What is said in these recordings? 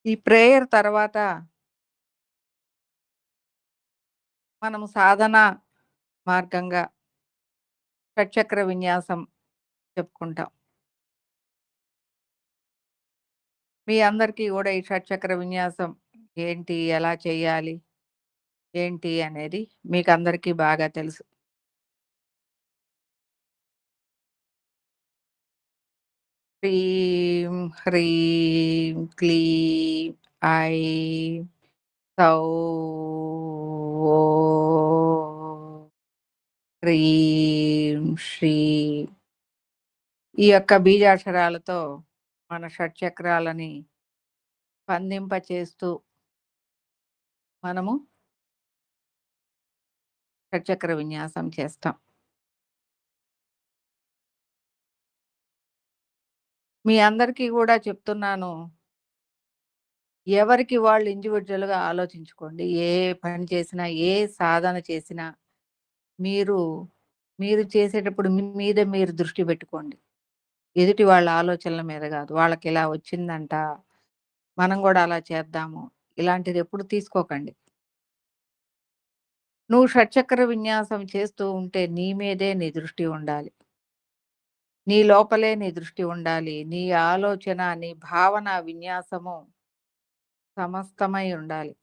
ఈ ప్రేయర్ తర్వాత మనము సాధన మార్గంగా షట్చక్ర విన్యాసం చెప్పుకుంటాం. మీ అందరికీ గూడా ఈ షట్చక్ర విన్యాసం ఏంటి? ఎలా చేయాలి? ఏంటి? అనేది మీకందరికీ బాగా తెలుసు. హ్రీం, హ్రీం, క్లీం, ఐం, సౌ, ఓం, హ్రీం, శ్రీం. ఈ యొక్క బీజాక్షరాలతో మన షట్చక్రాలని స్పందింపచేస్తూ మనము షట్చక్ర విన్యాసం చేస్తాం. మీ అందరికీ గూడా చెప్తున్నాను. ఎవరికి వాళ్ళు ఇండివిడ్యుయల్‌గా ఆలోచించుకోండి. ఏ పని చేసినా, ఏ సాధన చేసినా మీరు, మీరు చేసేటప్పుడు మీ మీద మీరు దృష్టి పెట్టుకోండి. ఎదుటి వాళ్ళ ఆలోచనల మీద గాదు. వాళ్ళకిలా వచ్చిందంట, మనం గూడా అలా చేద్దాము. ఇలాంటిదెప్పుడు తీసుకోకండి. నువ్వు షట్చక్ర విన్యాసం చేస్తూ ఉంటే నీ మీదే నీ దృష్టి ఉండాలి. నీ లోపలే నీ దృష్టి ఉండాలి. నీ ఆలోచన, నీ భావన, విన్యాసము సమస్తమై ఉండాలి.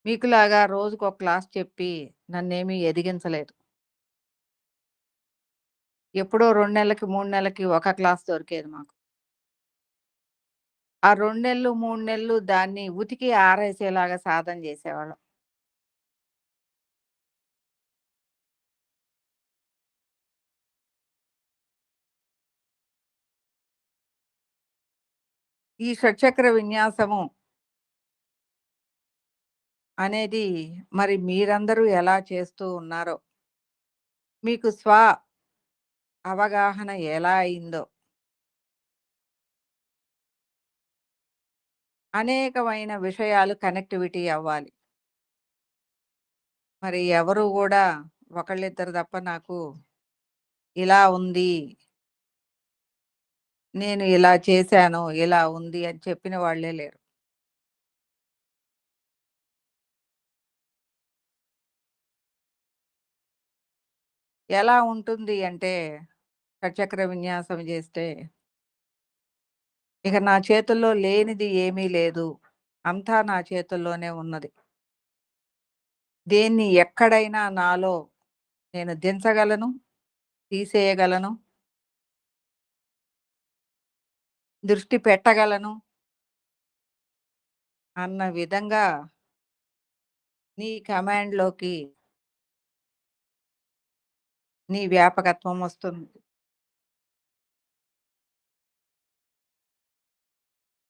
మీకులాగా రోజుకొక క్లాస్ చెప్పి నన్నేమి ఎదిగించలేదు. ఎప్పుడో 2 నెలలకి, 3 నెలలకి ఒక క్లాస్ దొరికేది మాకు. ఆ 2 నెలలు, 3 నెలలు దాన్ని ఉతికి ఆరేసేలాగా సాధన జేసేవాళ్ళం. ఈ షట్చక్ర విన్యాసము అనేది మరి మీరందరూ ఎలా చేస్తూ ఉన్నారో, మీకు అవగాహన ఎలా అయిందో, అనేకమైన విషయాలు కనెక్టివిటీ అవ్వాలి. మరి ఎవరు గూడా ఒకళ్ళిద్దరు తప్ప నాకు ఇలా ఉంది, నేను ఇలా చేశాను, ఇలా ఉంది అని చెప్పిన వాళ్ళే లేరు. ఎలా ఉంటుంది అంటే షట్చక్ర విన్యాసం జేస్తే, ఇక నా చేతుల్లో లేనిది ఏమీ లేదు. అంతా నా చేతుల్లోనే ఉన్నది. దేన్ని ఎక్కడైనా నాలో నేను దించగలను, తీసేయగలను, దృష్టి పెట్టగలను అన్న విధంగా నీ కమాండ్‌లోకి నీ వ్యాపకత్వం వస్తుంది.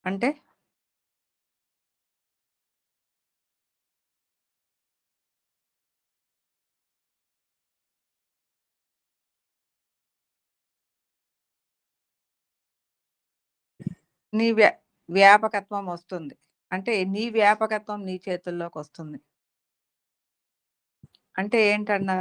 అంటే నీ వ్యాపకత్వం వస్తుంది. అంటే నీ వ్యాపకత్వం నీ చేతుల్లోకొస్తుంది. అంటే ఏంటన్నా?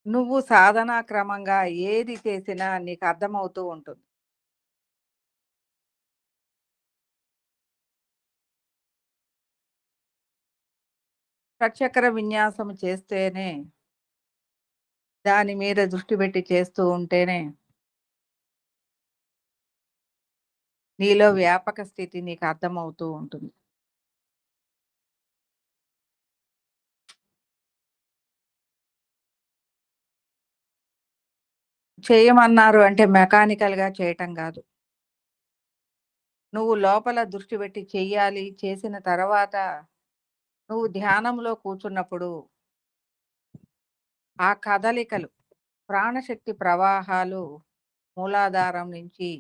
నువ్వు సాధనా క్రమంగా ఏది చేసినా నీకు అర్థమవుతూ ఉంటుంది. షట్చక్ర విన్యాసం చేస్తేనే, దాని మీద దృష్టి పెట్టి చేస్తూ ఉంటేనే, నీలో వ్యాపక స్థితి నీకు అర్థమవుతూ ఉంటుంది. చేయమన్నారు అంటే మెకానికల్‌గా చేయటం గాదు. నువ్వు లోపల దృష్టి పెట్టి చెయ్యాలి. చేసిన తర్వాత నువ్వు ధ్యానంలో కూర్చున్నప్పుడు ఆ కదలికలు, ప్రాణశక్తి ప్రవాహాలు మూలాధారం నుంచి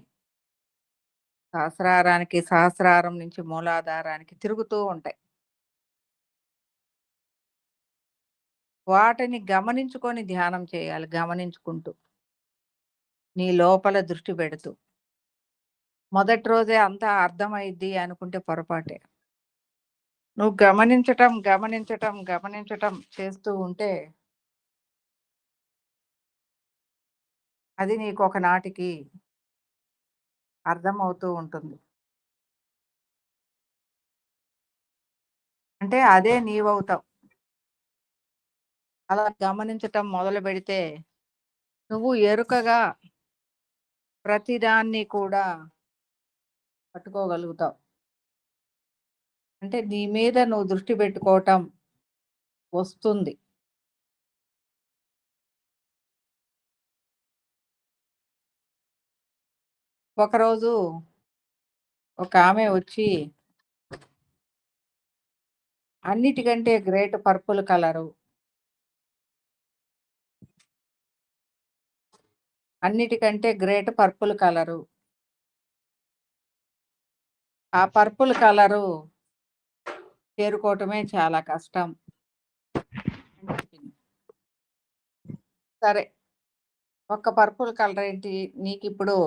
సహస్రారానికి, సహస్రారం నుంచి మూలాధారానికి తిరుగుతూ ఉంటాయి. వాటిని గమనించుకొని ధ్యానం చేయాలి. గమనించుకుంటూ. నీ లోపల దృష్టి పెడుతూ. మొదటి రోజే అంతా అర్థమైద్ది అనుకుంటే పొరపాటే. నువ్వు గమనించటం, గమనించటం, గమనించటం చేస్తూ ఉంటే అది నీకొక నాటికి అర్థమవుతూ ఉంటుంది. అంటే అదే నీవవుతావు. అలా గమనించటం మొదలుపెడితే నువ్వు ఎరుకగా ప్రతిదాన్ని కూడా పట్టుకోగలుగుతావు. అంటే నీ మీద నువ్వు దృష్టి పెట్టుకోవటం వస్తుంది. ఒకరోజు ఒకామె వచ్చి అన్నిటికంటే గ్రేట్ పర్పుల్ కలరు. అన్నిటికంటే గ్రేట్ పర్పుల్ కలరు. ఆ పర్పుల్ కలరు చేరుకోవటమే చాలా కష్టం అని చెప్పింది. సరే. ఒక్క పర్పుల్ కలర్ ఏంటి నీకిప్పుడు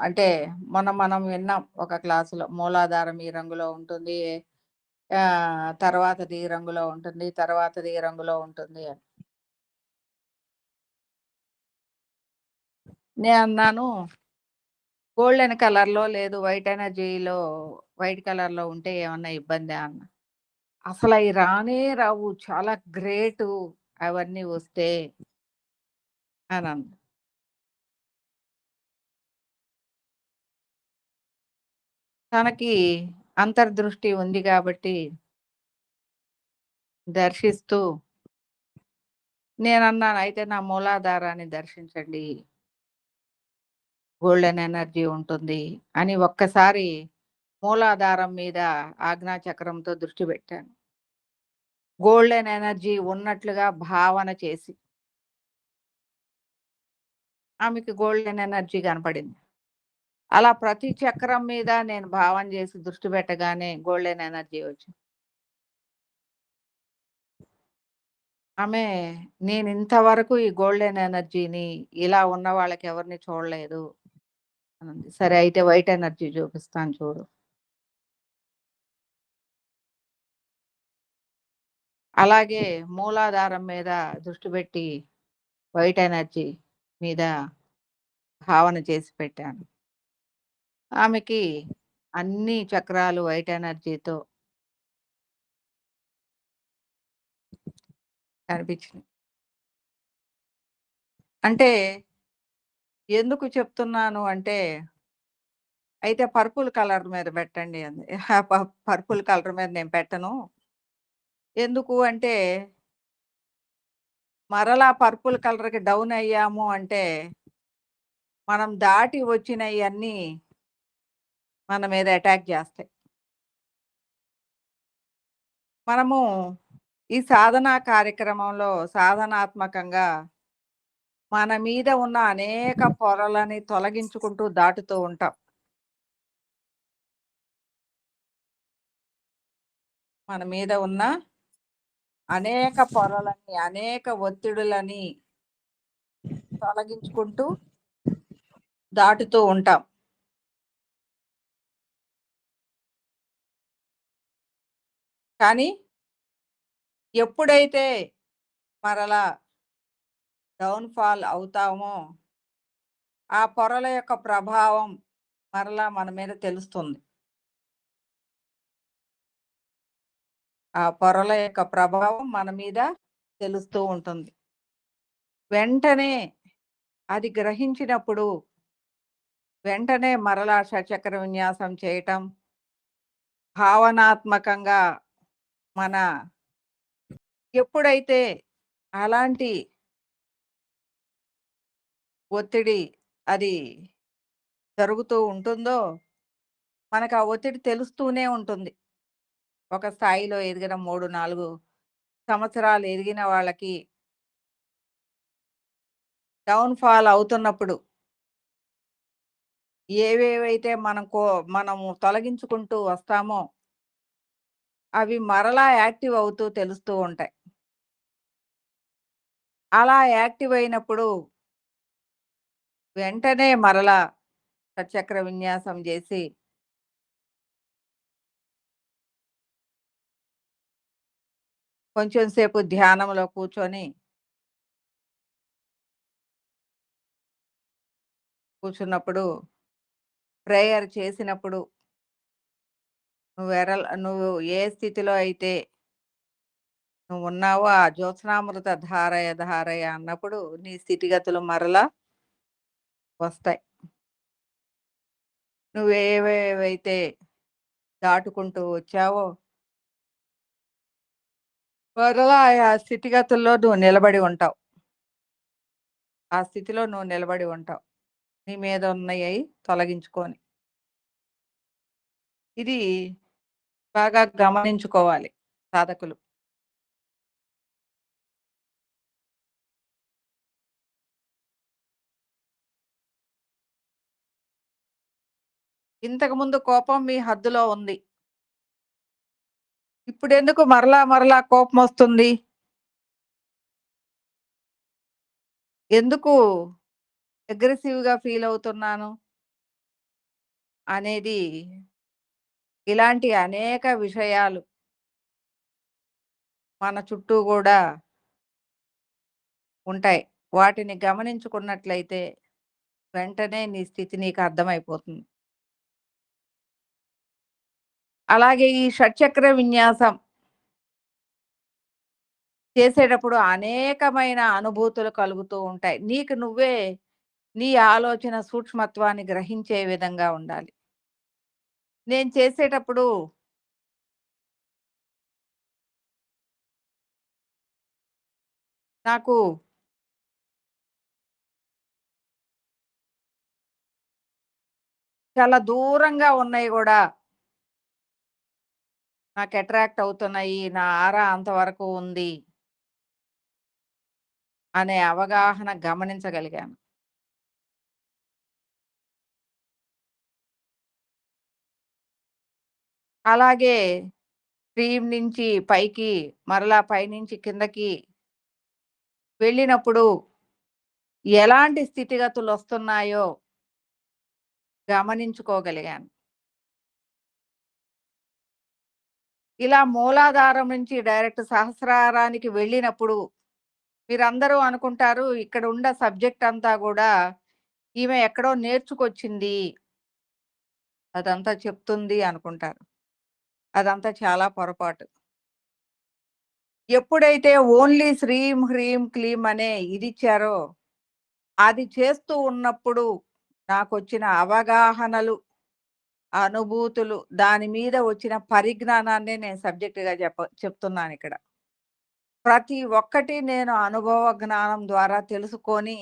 అంటే మొన్న మనం విన్నాం ఒక క్లాసులో మూలాధారం ఈ రంగులో ఉంటుంది. తర్వాతది ఈ రంగులో ఉంటుంది. తర్వాతది ఈ రంగులో ఉంటుంది అని. నేనన్నాను గోల్డెన్ కలర్‌లో లేదు వైట్ ఎనర్జీలో వైట్ కలర్‌లో ఉంటే ఏమన్నా ఇబ్బందా అన్నా. అసలయి రానే రావు. చాలా గ్రేటు అవన్నీ వస్తే అనంది. తనకి అంతర్దృష్టి ఉంది గాబట్టి దర్శిస్తూ నేనన్నాను, "అయితే నా మూలాధారాన్ని దర్శించండి. గోల్డెన్ ఎనర్జీ ఉంటుంది" అని ఒక్కసారి మూలాధారం మీద ఆజ్ఞాచక్రంతో దృష్టి పెట్టాను. గోల్డెన్ ఎనర్జీ ఉన్నట్లుగా భావన చేసి, ఆమెకి గోల్డెన్ ఎనర్జీ కనపడింది. అలా ప్రతి చక్రం మీద నేను భావన చేసి దృష్టి పెట్టగానే గోల్డెన్ ఎనర్జీ వచ్చింది. ఆమె నేనింతవరకు ఈ గోల్డెన్ ఎనర్జీని ఇలా ఉన్న వాళ్ళకెవరిని చూడలేదు అనంది. సరే అయితే వైట్ ఎనర్జీ చూపిస్తాను చూడు. అలాగే మూలాధారం మీద దృష్టి పెట్టి వైట్ ఎనర్జీ మీద భావన చేసి పెట్టాను. ఆమెకి అన్ని చక్రాలు వైట్ ఎనర్జీతో కనిపించినియి. అంటే ఎందుకు చెప్తున్నాను అంటే, అయితే పర్పుల్ కలర్ మీద పెట్టండి అంది. ఆ పర్పుల్ కలర్ మీద నేను పెట్టను. ఎందుకు అంటే, మరలా పర్పుల్ కలర్‌కి డౌన్ అయ్యాము అంటే, మనం దాటి వచ్చినయన్నీ మన మీద అటాక్ జేస్తాయి. మనము ఈ సాధనా కార్యక్రమంలో సాధనాత్మకంగా మన మీద ఉన్న అనేక పొరలని తొలగించుకుంటూ దాటుతూ ఉంటాం. మన మీద ఉన్న అనేక పొరలని, అనేక ఒత్తిడులని తొలగించుకుంటూ దాటుతూ ఉంటాం. కానీ ఎప్పుడైతే మరలా డౌన్ ఫాల్ అవుతామో, ఆ పొరల యొక్క ప్రభావం మరలా మన మీద తెలుస్తుంది. ఆ పొరల యొక్క ప్రభావం మన మీద తెలుస్తూ ఉంటుంది. వెంటనే అది గ్రహించినప్పుడు వెంటనే మరలా షట్చక్ర విన్యాసం చేయటం, భావనాత్మకంగా మన ఎప్పుడైతే అలాంటి ఒత్తిడి అది జరుగుతూ ఉంటుందో, మనకు ఆ ఒత్తిడి తెలుస్తూనే ఉంటుంది. ఒక స్థాయిలో ఎదిగిన 3, 4 సంవత్సరాలు ఎదిగిన వాళ్ళకి డౌన్ ఫాల్ అవుతున్నప్పుడు ఏవేవైతే మనము తొలగించుకుంటూ వస్తామో, అవి మరలా యాక్టివ్ అవుతూ తెలుస్తూ ఉంటాయి. అలా యాక్టివ్ అయినప్పుడు వెంటనే మరలా షట్చక్ర విన్యాసం జేసి కొంచెం సేపు ధ్యానంలో కూర్చున్నప్పుడు, ప్రేయర్ చేసినప్పుడు నువ్వు ఏ స్థితిలో అయితే నువ్వున్నావో ఆ జ్యోత్స్నామృత ధారయ ధారయ అన్నప్పుడు నీ స్థితిగతులు మరలా వస్తాయి. నువ్వేవేవైతే దాటుకుంటూ వచ్చావో మరలా ఆ స్థితిగతుల్లో నువ్వు నిలబడి ఉంటావు. ఆ స్థితిలో నువ్వు నిలబడి ఉంటావు. నీ మీద ఉన్నయి తొలగించుకొని. ఇది బాగా గమనించుకోవాలి సాధకులు. ఇంతకుముందు కోపం మీ హద్దులో ఉంది. ఇప్పుడెందుకు మరలా మరలా కోపమొస్తుంది? ఎందుకు అగ్రెసివ్‌గా ఫీలవుతున్నాను అనేది ఇలాంటి అనేక విషయాలు మన చుట్టూ గూడా ఉంటాయి. వాటిని గమనించుకున్నట్లయితే వెంటనే నీ స్థితి నీకు అర్థమైపోతుంది. అలాగే ఈ షట్చక్ర విన్యాసం చేసేటప్పుడు అనేకమైన అనుభూతులు కలుగుతూ ఉంటాయి. నీకు నువ్వే నీ ఆలోచన సూక్ష్మత్వాన్ని గ్రహించే విధంగా ఉండాలి. నేను చేసేటప్పుడు నాకు చాలా దూరంగా ఉన్నయి గూడా నాకు అట్రాక్ట్ అవుతున్నాయి. నా ఆరా అంతవరకు ఉంది అనే అవగాహన గమనించగలిగాను. అలాగే స్ట్రీమ్ నుంచి పైకి, మరలా పైనుంచి కిందకి వెళ్ళినప్పుడు ఎలాంటి స్థితిగతులొస్తున్నాయో గమనించుకోగలిగాను. ఇలా మూలాధారం నుంచి డైరెక్ట్ సహస్రారానికి వెళ్ళినప్పుడు మీరందరూ అనుకుంటారు ఇక్కడ ఉన్న సబ్జెక్ట్ అంతా గూడా ఈమె ఎక్కడో నేర్చుకొచ్చింది. అదంతా చెప్తుంది అనుకుంటారు. అదంతా చాలా పొరపాటు. ఎప్పుడైతే ఓన్లీ శ్రీం, హ్రీం, క్లీం అనే ఇదిచ్చారో, అది చేస్తూ ఉన్నప్పుడు నాకొచ్చిన అవగాహనలు, అనుభూతులు, దాని మీద వచ్చిన పరిజ్ఞానాన్నే నేను సబ్జెక్ట్‌గా చెప్తున్నానిక్కడ. ప్రతి ఒక్కటి నేను అనుభవ జ్ఞానం ద్వారా తెలుసుకొని,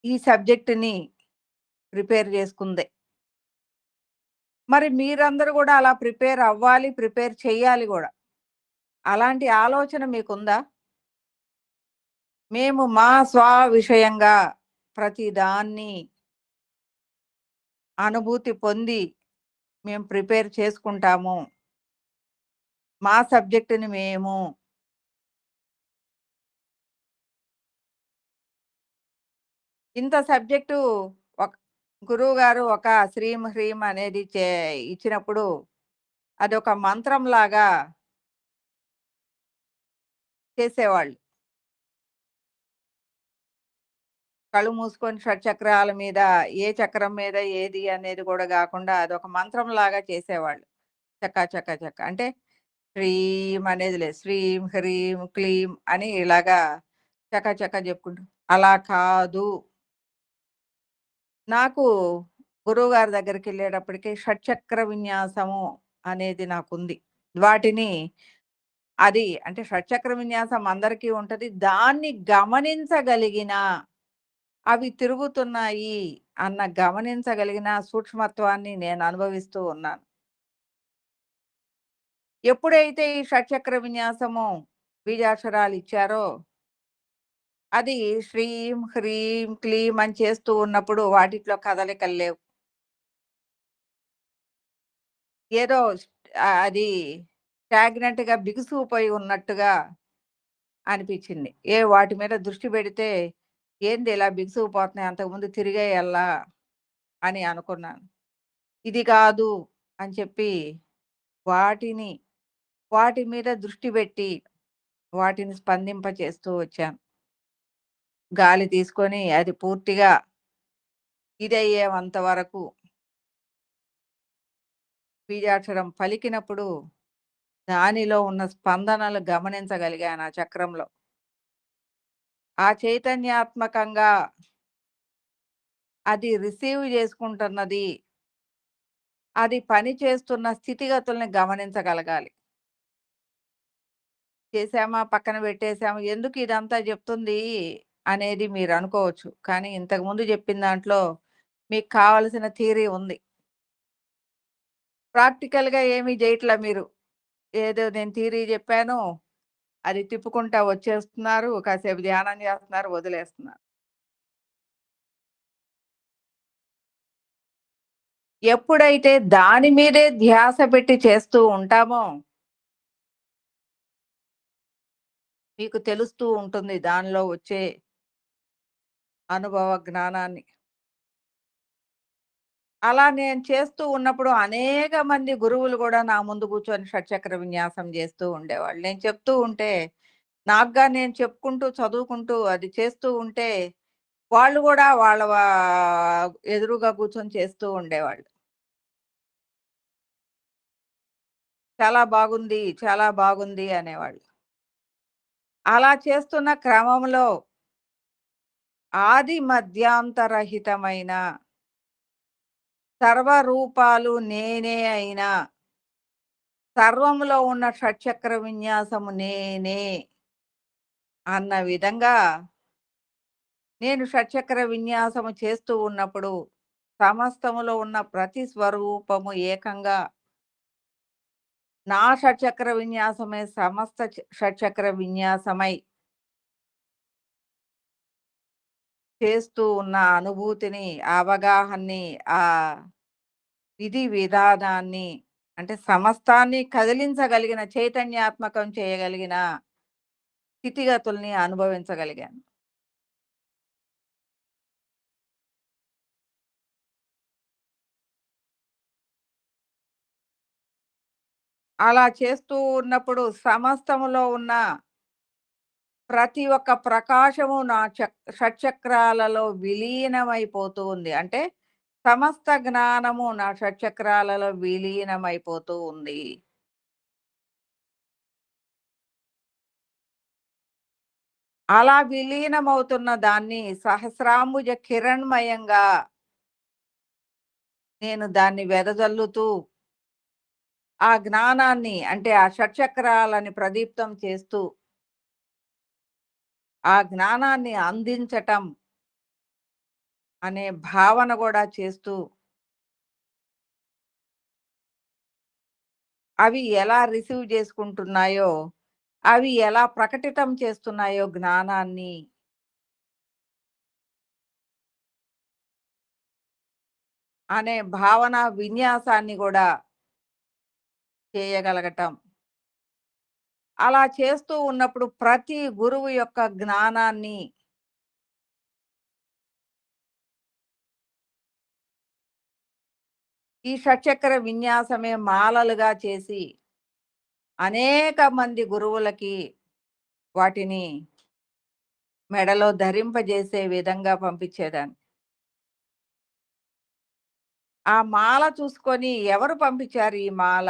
ఈ సబ్జెక్ట్‌ని ప్రిపేర్ చేసుకుందే. మరి మీరందరూ గూడా అలా ప్రిపేర్ అవ్వాలి, ప్రిపేర్ చెయ్యాలి గూడా. అలాంటి ఆలోచన మీకుందా? మేము మా విషయంగా ప్రతి దాన్ని అనుభూతి పొంది మేము ప్రిపేర్ చేసుకుంటాము. మా సబ్జెక్ట్‌ని మేము ఇంత సబ్జెక్టు ఒక గురువుగారు ఒక శ్రీం, హ్రీం అనేది ఇచ్చినప్పుడు అదొక మంత్రంలాగా చేసేవాళ్ళు. కళ్ళు మూసుకొని షట్‌చక్రాల మీద ఏ చక్రం మీద ఏది అనేది గూడా గాకుండా అదొక మంత్రంలాగా చేసేవాళ్ళు. చకా చకా చక. అంటే హ్రీం అనేది లేదు. శ్రీం, హ్రీం, క్లీం అని ఇలాగా చకా చకా జెప్పుకుంటూ అలా కాదు. నాకు గురువుగారి దగ్గరికెళ్ళేటప్పటికి షట్‌చక్ర విన్యాసము అనేది నాకుంది. వాటిని అది అంటే షట్‌చక్ర విన్యాసం అందరికీ ఉంటది. దాన్ని గమనించగలిగిన అవి తిరుగుతున్నాయి అన్న గమనించగలిగిన సూక్ష్మత్వాన్ని నేను అనుభవిస్తూ ఉన్నాను. ఎప్పుడైతే ఈ షట్‌చక్ర విన్యాసము బీజాక్షరాలిచ్చారో, అది శ్రీం, హ్రీం, క్లీం అని చేస్తూ ఉన్నప్పుడు వాటిట్లో కదలికలు లేవు. ఏదో అది స్టాగ్నెంట్‌గా బిగుసుకుపోయి ఉన్నట్టుగా అనిపిచ్చింది. వాటి మీద దృష్టి పెడితే ఏంది ఇలా బిగుసుకుపోతున్నాయి అంతకుముందు తిరిగాయల్లా అని అనుకున్నాను. ఇది కాదు అని చెప్పి వాటిని వాటి మీద దృష్టి పెట్టి వాటిని స్పందింపచేస్తూ వచ్చాను. గాలి తీసుకొని అది పూర్తిగా ఇదయ్యేంత వరకు బీజాక్షరం పలికినప్పుడు దానిలో ఉన్న స్పందనలు గమనించగలిగాను ఆ చక్రంలో. ఆ చైతన్యాత్మకంగా అది రిసీవ్ చేసుకుంటున్నది. అది పని చేస్తున్న స్థితిగతుల్ని గమనించగలగాలి. చేశామా, పక్కన పెట్టేసామా, ఎందుకు ఇదంతా చెప్తుంది అనేది మీరనుకోవచ్చు. కానీ ఇంతకుముందు చెప్పిన దాంట్లో మీకు కావాల్సిన థియరీ ఉంది. ప్రాక్టికల్‌గా ఏమి జేయట్లా మీరు. ఏదో నేను థియరీ జెప్పాను. అది తిప్పుకుంటా వచ్చేస్తున్నారు. కాసేపు ధ్యానం జేస్తున్నారు, వదిలేస్తున్నారు. ఎప్పుడైతే దాని మీదే ధ్యాస పెట్టి చేస్తూ ఉంటామో, మీకు తెలుస్తూ ఉంటుంది దానిలో వచ్చే అనుభవ జ్ఞానాన్ని. అలా నేను చేస్తూ ఉన్నప్పుడు అనేక మంది గురువులు గూడా నా ముందు కూర్చొని షట్చక్ర విన్యాసం జేస్తూ ఉండేవాళ్ళు. నేను చెప్తూ ఉంటే, నాకుగా నేను చెప్పుకుంటూ, చదువుకుంటూ అది చేస్తూ ఉంటే, వాళ్ళు గూడా వాళ్ళ ఎదురుగా కూర్చొని చేస్తూ ఉండేవాళ్ళు. చాలా బాగుంది, చాలా బాగుంది అనేవాళ్ళు. అలా చేస్తున్న క్రమంలో ఆది మధ్యాంతరహితమైన సర్వరూపాలు నేనే అయినా, సర్వములో ఉన్న షట్చక్ర విన్యాసము నేనే అన్న విధంగా నేను షట్చక్ర విన్యాసము చేస్తూ ఉన్నప్పుడు సమస్తములో ఉన్న ప్రతి స్వరూపము ఏకంగా నా షట్చక్ర విన్యాసమే సమస్త షట్చక్ర విన్యాసమై చేస్తూ ఉన్న అనుభూతిని, అవగాహనని, ఆ విధి విధానాన్ని, అంటే సమస్తాన్ని కదిలించగలిగిన, చైతన్యాత్మకం చేయగలిగిన స్థితిగతుల్ని అనుభవించగలిగాను. అలా చేస్తూ ఉన్నప్పుడు సమస్తములో ఉన్న ప్రతి ఒక్క ప్రకాశము నా షట్చక్రాలలో విలీనమైపోతూ ఉంది. అంటే సమస్త జ్ఞానము నా షట్చక్రాలలో విలీనమైపోతూ ఉంది. అలా విలీనమవుతున్న దాన్ని సహస్రాంబుజ కిరణ్మయంగా నేను దాన్ని వెదజల్లుతూ, ఆ జ్ఞానాన్ని, అంటే ఆ షట్చక్రాలని ప్రదీప్తం చేస్తూ, ఆ జ్ఞానాన్ని అందించటం అనే భావన గూడా చేస్తూ, అవి ఎలా రిసీవ్ చేసుకుంటున్నాయో, అవి ఎలా ప్రకటితం చేస్తున్నాయో జ్ఞానాన్ని అనే భావన విన్యాసాన్ని గూడా చేయగలగటం. అలా చేస్తూ ఉన్నప్పుడు ప్రతి గురువు యొక్క జ్ఞానాన్ని ఈ షట్చక్ర విన్యాసమే మాలలుగా చేసి అనేక మంది గురువులకి వాటిని మెడలో ధరింపజేసే విధంగా పంపించేదాన్ని. ఆ మాల చూసుకొని ఎవరు పంపించారు ఈ మాల?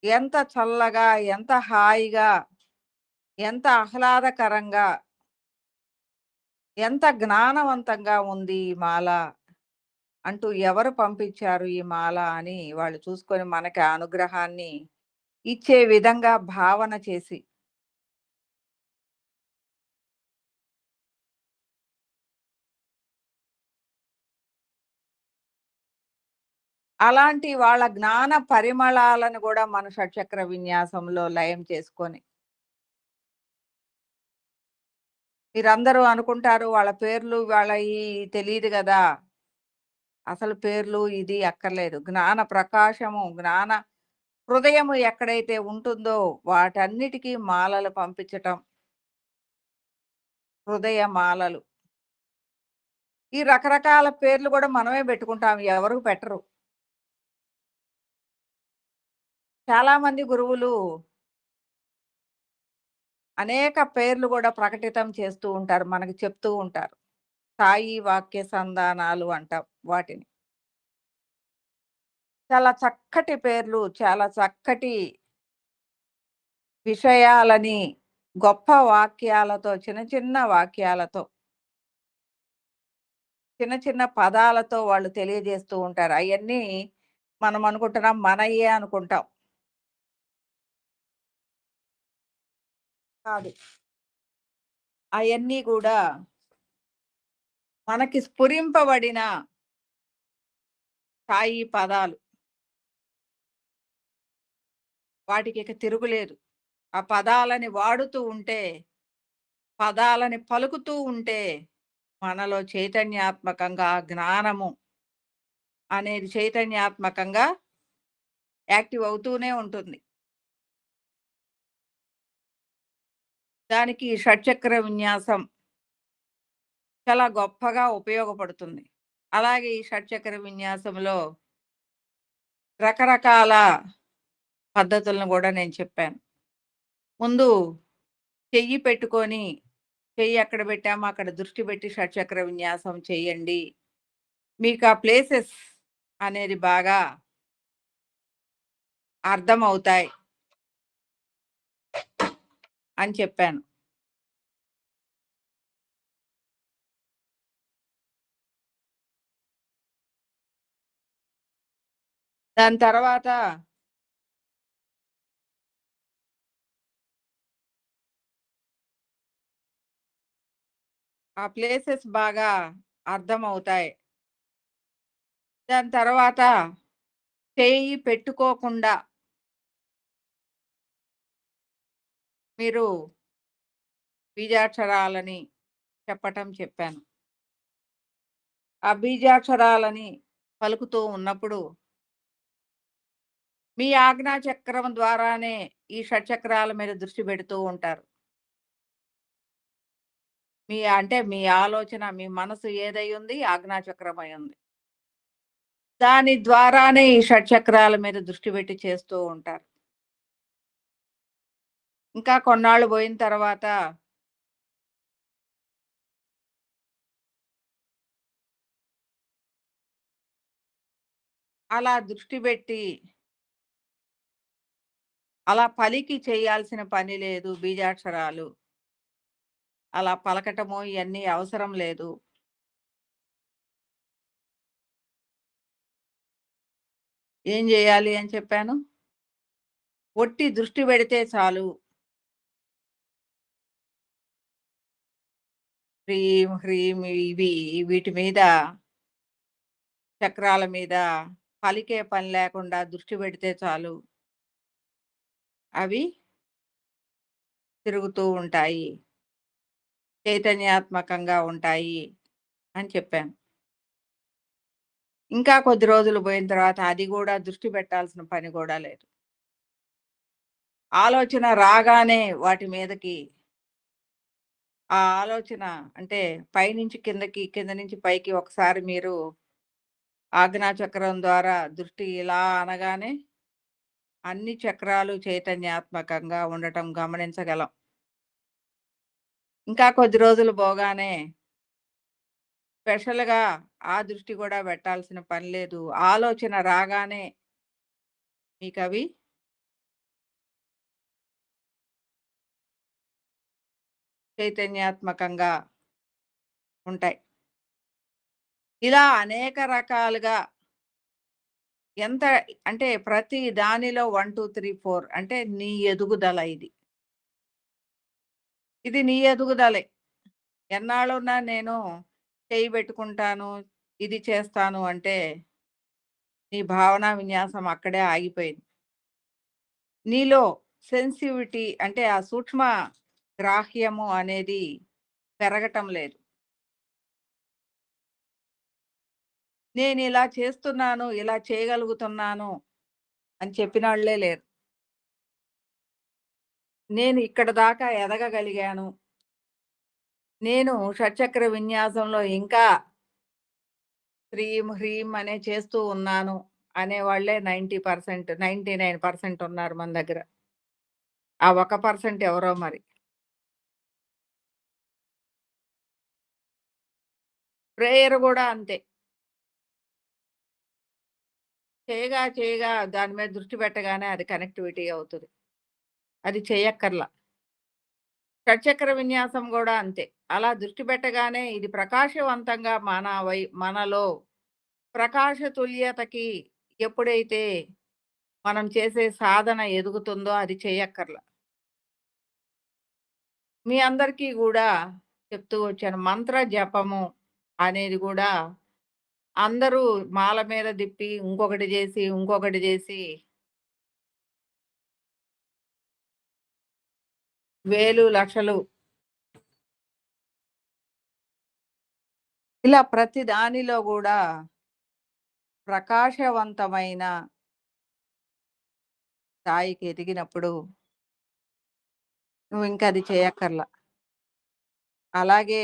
ఎంత చల్లగా, ఎంత హాయిగా, ఎంత ఆహ్లాదకరంగా, ఎంత జ్ఞానవంతంగా ఉంది ఈ మాల అంటూ ఎవరు పంపించారు ఈ మాల అని వాళ్ళు చూసుకొని మనకి ఆ అనుగ్రహాన్ని ఇచ్చే విధంగా భావన చేసి, అలాంటి వాళ్ళ జ్ఞాన పరిమళాలను గూడా మన షట్చక్ర విన్యాసంలో లయం చేసుకొని, మీరందరూ అనుకుంటారు వాళ్ళ పేర్లు వాళ్ళయి తెలీదు గదా! అసలు పేర్లు ఇది అక్కర్లేదు. జ్ఞాన ప్రకాశము, జ్ఞాన హృదయము ఎక్కడైతే ఉంటుందో వాటన్నిటికీ మాలలు పంపించటం. హృదయ మాలలు. ఈ రకరకాల పేర్లు గూడా మనమే బెట్టుకుంటాం. ఎవరు పెట్టరు. చాలా మంది గురువులు అనేక పేర్లు గూడా ప్రకటితం చేస్తూ ఉంటారు. మనకు చెప్తూ ఉంటారు. సాయి వాక్య సంధానాలు అంటాం వాటిని. చాలా చక్కటి పేర్లు, చాలా చక్కటి విషయాలని గొప్ప వాక్యాలతో, చిన్న చిన్న వాక్యాలతో, చిన్న చిన్న పదాలతో వాళ్ళు తెలియజేస్తూ ఉంటారు. అయన్నీ మనం అనుకుంటున్నాం మనయ్యే అనుకుంటాం. కాదు. అయన్నీ గూడా మనకి స్ఫురింపబడిన సాయి పదాలు. వాటికిక తిరుగులేదు. ఆ పదాలని వాడుతూ ఉంటే, పదాలని పలుకుతూ ఉంటే, మనలో చైతన్యాత్మకంగా జ్ఞానము అనేది చైతన్యాత్మకంగా యాక్టివ్ అవుతూనే ఉంటుంది. దానికి షట్చక్ర విన్యాసం చాలా గొప్పగా ఉపయోగపడుతుంది. అలాగే ఈ షట్చక్ర విన్యాసంలో రకరకాల పద్ధతులను గూడా నేను చెప్పాను. ముందు చెయ్యి పెట్టుకొని, చెయ్యి ఎక్కడ పెట్టామో అక్కడ దృష్టి పెట్టి షట్చక్ర విన్యాసం చేయండి. మీకా ప్లేసెస్ అనేది బాగా అర్థమవుతాయి అని చెప్పాను. దాని తర్వాత ఆ ప్లేసెస్ బాగా అర్థమవుతాయి. దాని తర్వాత చేయి పెట్టుకోకుండా మీరు బీజాక్షరాలని చెప్పాను. ఆ బీజాక్షరాలని పలుకుతూ ఉన్నప్పుడు మీ ఆజ్ఞా చక్రం ద్వారానే ఈ షట్చక్రాల మీద దృష్టి పెడుతూ ఉంటారు. మీ ఆలోచన, మీ మనసు ఏదయ్యుంది ఆజ్ఞా చక్రమై ఉంది. దాని ద్వారానే ఈ షట్చక్రాల మీద దృష్టి పెట్టి చేస్తూ ఉంటారు. ఇంకా కొన్నాళ్ళు పోయిన తర్వాత అలా దృష్టి పెట్టి, అలా పలికి చేయాల్సిన పని లేదు బీజాక్షరాలు. అలా పలకటము ఇయన్నీ అవసరం లేదు. ఏం జేయాలి అని చెప్పాను? ఒట్టి దృష్టి పెడితే చాలు. హ్రీం, హ్రీం ఇవి వీటి మీద చక్రాల మీద పలికే పని లేకుండా దృష్టి పెడితే చాలు. అవి తిరుగుతూ ఉంటాయి. చైతన్యాత్మకంగా ఉంటాయి అని చెప్పాను. ఇంకా కొద్ది రోజులు పోయిన తర్వాత అది గూడా దృష్టి పెట్టాల్సిన పని గూడా లేదు. ఆలోచన రాగానే వాటి మీదకి ఆ ఆలోచన అంటే పైనుంచి కిందకి, కింద నుంచి పైకి ఒకసారి మీరు ఆజ్ఞా చక్రం ద్వారా దృష్టి ఇలా అనగానే అన్ని చక్రాలు చైతన్యాత్మకంగా ఉండటం గమనించగలం. ఇంకా కొద్ది రోజులు పోగానే స్పెషల్‌గా ఆ దృష్టి గూడా పెట్టాల్సిన పని లేదు. ఆలోచన రాగానే మీకవి చైతన్యాత్మకంగా ఉంటాయి. ఇలా అనేక రకాలుగా ఎంత అంటే ప్రతి దానిలో 1, 2, 3, 4 అంటే నీ ఎదుగుదల ఇది. ఇది నీ ఎదుగుదలే. ఎన్నాళ్ళున్నా నేను చెయ్యి పెట్టుకుంటాను, ఇది చేస్తాను అంటే నీ భావనా విన్యాసం అక్కడే ఆగిపోయింది. నీలో సెన్సిటివిటీ అంటే ఆ సూక్ష్మ గ్రాహ్యము అనేది పెరగటం లేదు. నేనిలా చేస్తున్నాను, ఇలా చేయగలుగుతున్నాను అని చెప్పినోళ్ళే లేరు. నేను ఇక్కడి దాకా ఎదగగలిగాను. నేను షట్చక్ర విన్యాసంలో ఇంకా హ్రీం, హ్రీం అనే చేస్తూ ఉన్నాను. అనేవాళ్ళే 90%, 99% ఉన్నారు మన దగ్గర. ఆ 1% ఎవరో మరి. ప్రేయర్ గూడా అంతే. చేయగా దాని మీద దృష్టి పెట్టగానే అది కనెక్టివిటీ అవుతది. అది చెయ్యక్కర్ల. షట్చక్ర విన్యాసం గూడా అంతే. అలా దృష్టి పెట్టగానే ఇది ప్రకాశవంతంగా మనలో ప్రకాశ తుల్యతకి ఎప్పుడైతే మనం చేసే సాధన ఎదుగుతుందో అది చెయ్యక్కర్ల. మీ అందరికీ గూడా చెప్తూ వచ్చాను. మంత్ర జపము అనేది గూడా అందరూ మాల మీద తిప్పి ఇంకొకటి జేసి వేలు, లక్షలు ఇలా ప్రతి దానిలో గూడా ప్రకాశవంతమైన స్థాయికి ఎదిగినప్పుడు నువ్వింక అది చేయక్కర్ల. అలాగే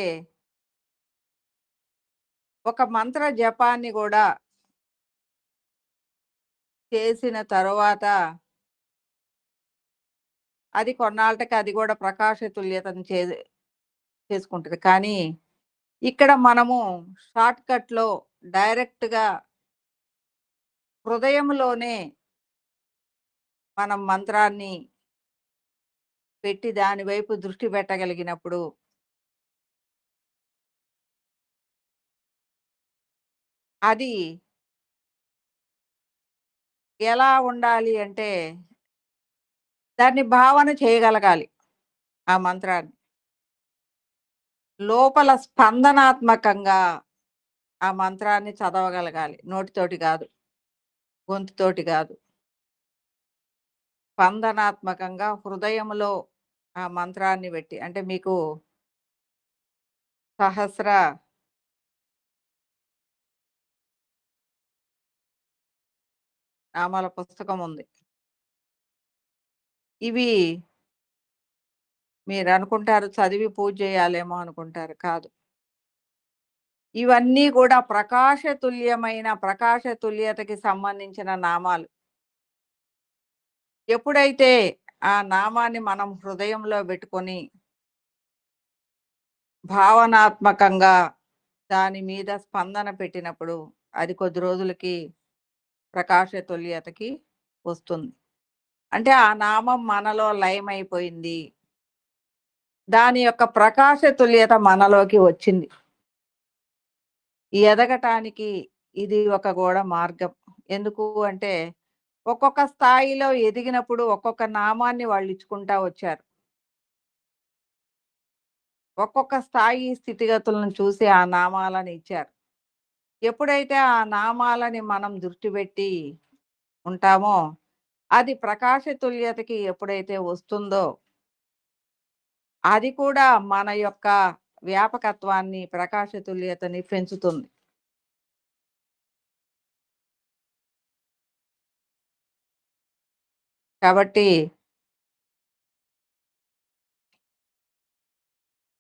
ఒక మంత్ర జపాన్ని గూడా చేసిన తరువాత అది కొన్నాళ్ళకి అది గూడా ప్రకాశ తుల్యతను చేసుకుంటది. కానీ ఇక్కడ మనము షార్ట్‌కట్‌లో డైరెక్ట్‌గా హృదయంలోనే మనం మంత్రాన్ని పెట్టి దాని వైపు దృష్టి పెట్టగలిగినప్పుడు అది ఎలా ఉండాలి అంటే దాన్ని భావన చేయగలగాలి ఆ మంత్రాన్ని. లోపల స్పందనాత్మకంగా ఆ మంత్రాన్ని చదవగలగాలి. నోటితోటి గాదు. గొంతుతోటి గాదు. స్పందనాత్మకంగా హృదయంలో ఆ మంత్రాన్ని పెట్టి అంటే మీకు సహస్ర నామాల పుస్తకం ఉంది. ఇవి మీరనుకుంటారు చదివి పూజ చేయాలేమో అనుకుంటారు. కాదు. ఇవన్నీ గూడా ప్రకాశ తుల్యతకి సంబంధించిన నామాలు. ఎప్పుడైతే ఆ నామాన్ని మనం హృదయంలో బెట్టుకొని భావనాత్మకంగా దాని మీద స్పందన పెట్టినప్పుడు అది కొద్ది రోజులకి ప్రకాశ తుల్యతకి వస్తుంది. అంటే ఆ నామం మనలో లయమైపోయింది. దాని యొక్క ప్రకాశ తుల్యత మనలోకి వచ్చింది. ఎదగటానికి ఇది ఒక గూడా మార్గం. ఎందుకు అంటే ఒక్కొక్క స్థాయిలో ఎదిగినప్పుడు ఒక్కొక్క నామాన్ని వాళ్ళిచ్చుకుంటా వచ్చారు. ఒక్కొక్క స్థాయి స్థితిగతులను చూసి ఆ నామాలని ఇచ్చారు. ఎప్పుడైతే ఆ నామాలని మనం దృష్టి పెట్టి ఉంటామో, అది ప్రకాశ తుల్యతకి ఎప్పుడైతే వస్తుందో, అది కూడా మన యొక్క వ్యాపకత్వాన్ని, ప్రకాశ తుల్యతని పెంచుతుంది. కాబట్టి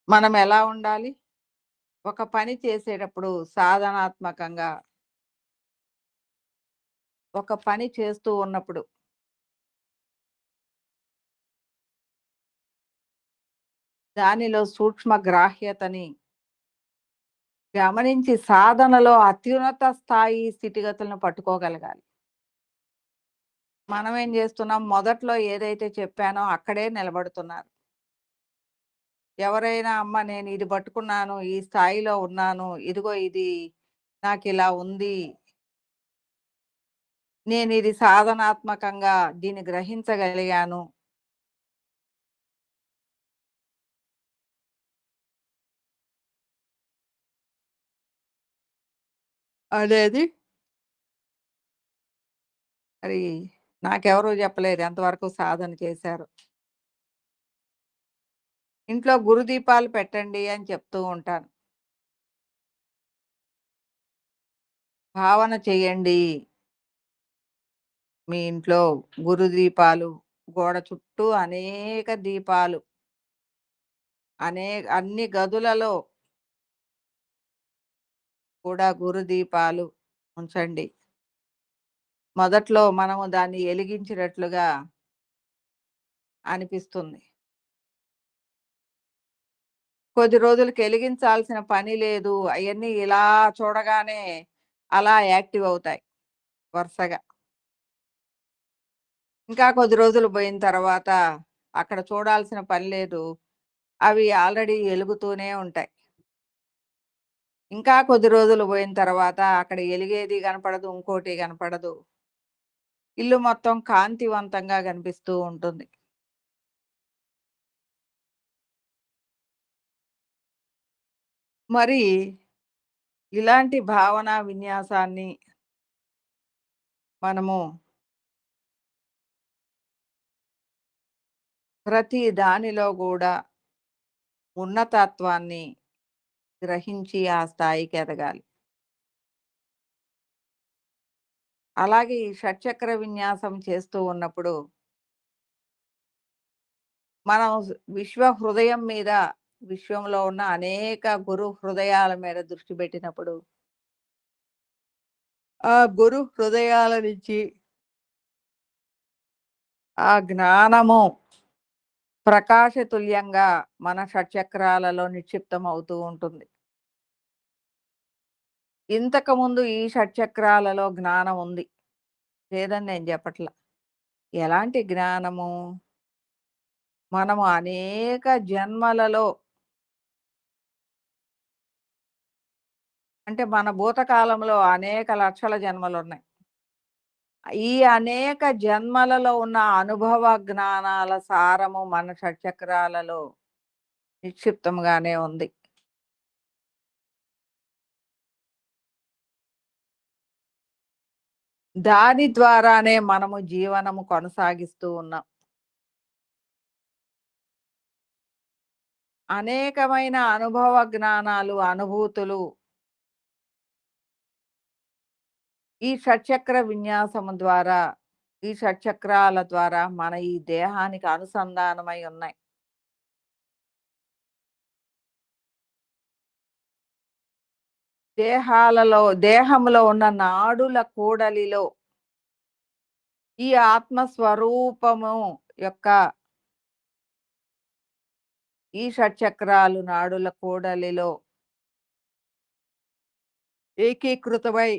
మనం ఎలా ఉండాలి? ఒక పని చేసేటప్పుడు సాధనాత్మకంగా ఒక పని చేస్తూ ఉన్నప్పుడు దానిలో సూక్ష్మ గ్రాహ్యతని గమనించి సాధనలో అత్యున్నత స్థాయి స్థితిగతులను పట్టుకోగలగాలి. మనం ఏం చేస్తున్నాం మొదట్లో ఏదైతే చెప్పానో అక్కడే నిలబడుతున్నారు. ఎవరైనా అమ్మ నేను ఇది పట్టుకున్నాను, ఈ స్థాయిలో ఉన్నాను, ఇదిగో ఇది నాకిలా ఉంది. నేను ఇది సాధనాత్మకంగా దీన్ని గ్రహించగలిగాను అనేది మరి నాకెవరు చెప్పలేదు ఎంతవరకు సాధన చేశారో. ఇంట్లో గురుదీపాలు పెట్టండి అని చెప్తూ ఉంటాను. భావన చేయండి. మీ ఇంట్లో గురు దీపాలు, గోడ చుట్టూ అనేక దీపాలు, అన్ని గదులలో కూడా గురు దీపాలు ఉంచండి. మొదట్లో మనము దాన్ని ఎలిగించినట్లుగా అనిపిస్తుంది. కొద్ది రోజులకి ఎలిగించాల్సిన పని లేదు. అయన్నీ ఇలా చూడగానే అలా యాక్టివ్ అవుతాయి వరుసగా. ఇంకా కొద్ది రోజులు పోయిన తర్వాత అక్కడ చూడాల్సిన పని లేదు. అవి ఆల్రెడీ ఎలుగుతూనే ఉంటాయి. ఇంకా కొద్ది రోజులు పోయిన తర్వాత అక్కడ ఎలిగేది కనపడదు. ఇంకోటి కనపడదు. ఇల్లు మొత్తం కాంతివంతంగా కనిపిస్తూ ఉంటుంది. మరి ఇలాంటి భావనా విన్యాసాన్ని మనము ప్రతి దానిలో గూడా ఉన్నతత్వాన్ని గ్రహించి ఆ స్థాయికి ఎదగాలి. అలాగే ఈ షట్చక్ర విన్యాసం చేస్తూ ఉన్నప్పుడు మనం విశ్వ హృదయం మీద, విశ్వంలో ఉన్న అనేక గురు హృదయాల మీద దృష్టి పెట్టినప్పుడు, ఆ గురు హృదయాల నుంచి ఆ జ్ఞానము ప్రకాశతుల్యంగా మన షట్చక్రాలలో నిక్షిప్తం అవుతూ ఉంటుంది. ఇంతకుముందు ఈ షట్చక్రాలలో జ్ఞానం ఉంది. లేదని నేను చెప్పట్లా. ఎలాంటి జ్ఞానము? మనము అనేక జన్మలలో, అంటే మన భూతకాలంలో అనేక లక్షల జన్మలున్నాయి. ఈ అనేక జన్మలలో ఉన్న అనుభవ జ్ఞానాల సారము మన షట్చక్రాలలో నిక్షిప్తంగానే ఉంది. దాని ద్వారానే మనము జీవనము కొనసాగిస్తూ ఉన్నాం. అనేకమైన అనుభవ జ్ఞానాలు, అనుభూతులు ఈ షట్చక్ర విన్యాసము ద్వారా, ఈ షట్చక్రాల ద్వారా మన ఈ దేహానికి అనుసంధానమై ఉన్నాయి. దేహంలో ఉన్న నాడుల కూడలిలో ఈ ఆత్మస్వరూపము యొక్క ఈ షట్చక్రాలు నాడుల కూడలిలో ఏకీకృతమై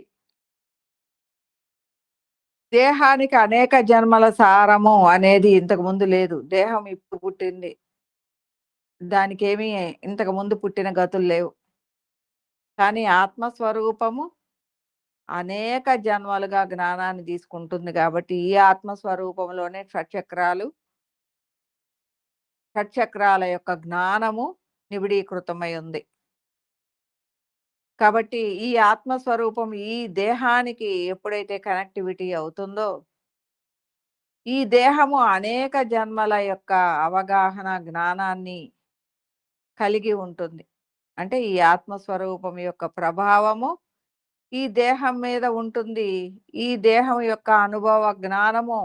దేహానికి అనేక జన్మల సారము అనేది ఇంతకు ముందు లేదు. దేహం ఇప్పుడు పుట్టింది. దానికేమీ ఇంతకు ముందు పుట్టిన గతులు లేవు. కానీ ఆత్మస్వరూపము అనేక జన్మలుగా జ్ఞానాన్ని తీసుకుంటుంది కాబట్టి, ఈ ఆత్మస్వరూపంలోనే షట్చక్రాల యొక్క జ్ఞానము నిబిడీకృతమై ఉంది. కాబట్టి ఈ ఆత్మస్వరూపం ఈ దేహానికి ఎప్పుడైతే కనెక్టివిటీ అవుతుందో, ఈ దేహము అనేక జన్మల యొక్క అవగాహన, జ్ఞానాన్ని కలిగి ఉంటుంది. అంటే ఈ ఆత్మస్వరూపం యొక్క ప్రభావము ఈ దేహం మీద ఉంటుంది. ఈ దేహం యొక్క అనుభవ జ్ఞానము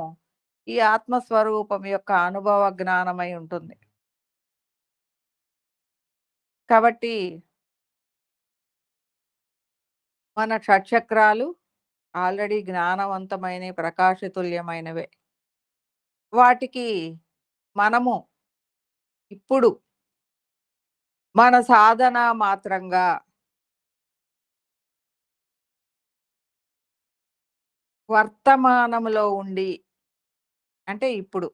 ఈ ఆత్మస్వరూపం యొక్క అనుభవ జ్ఞానమై ఉంటుంది. కాబట్టి మన షట్చక్రాలు ఆల్రెడీ జ్ఞానవంతమైనవి, ప్రకాశతుల్యమైనవే. వాటికి మనము ఇప్పుడు మన సాధన మాత్రంగా వర్తమానములో ఉండి, అంటే ఇప్పుడు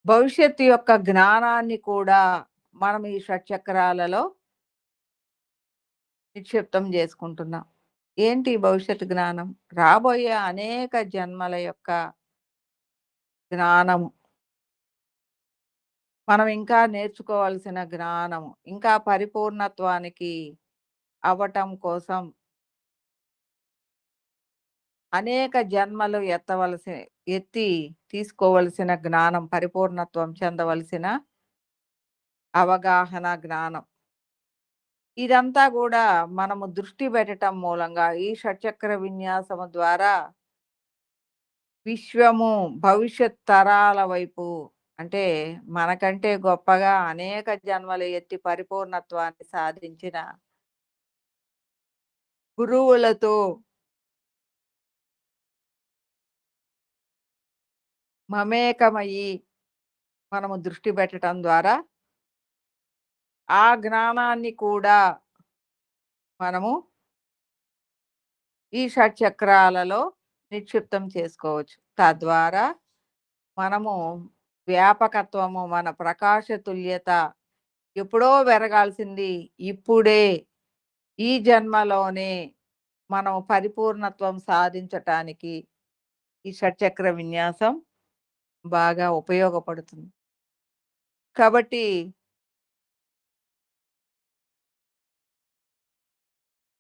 భవిష్యత్తు యొక్క జ్ఞానాన్ని కూడా మనం ఈ షట్చక్రాలలో నిక్షిప్తం చేసుకుంటున్నాం. ఏంటి భవిష్యత్తు జ్ఞానం? రాబోయే అనేక జన్మల యొక్క జ్ఞానము. మనం ఇంకా నేర్చుకోవాల్సిన జ్ఞానము. ఇంకా పరిపూర్ణత్వానికి అవ్వటం కోసం అనేక జన్మలు ఎత్తి తీసుకోవలసిన జ్ఞానం, పరిపూర్ణత్వం చెందవలసిన అవగాహన జ్ఞానం. ఇదంతా గూడా మనము దృష్టి పెట్టటం మూలంగా ఈ షట్చక్ర విన్యాసము ద్వారా విశ్వము, భవిష్యత్ తరాల వైపు, అంటే మనకంటే గొప్పగా అనేక జన్మలు ఎత్తి పరిపూర్ణత్వాన్ని సాధించిన గురువులతో మమేకమయ్యి మనము దృష్టి పెట్టటం ద్వారా ఆ జ్ఞానాన్ని కూడా మనము ఈ షట్చక్రాలలో నిక్షిప్తం చేసుకోవచ్చు. తద్వారా మనము వ్యాపకత్వము, మన ప్రకాశ తుల్యత ఎప్పుడో పెరగాల్సింది ఇప్పుడే, ఈ జన్మలోనే మనం పరిపూర్ణత్వం సాధించటానికి ఈ షట్చక్ర విన్యాసం బాగా ఉపయోగపడుతుంది. కాబట్టి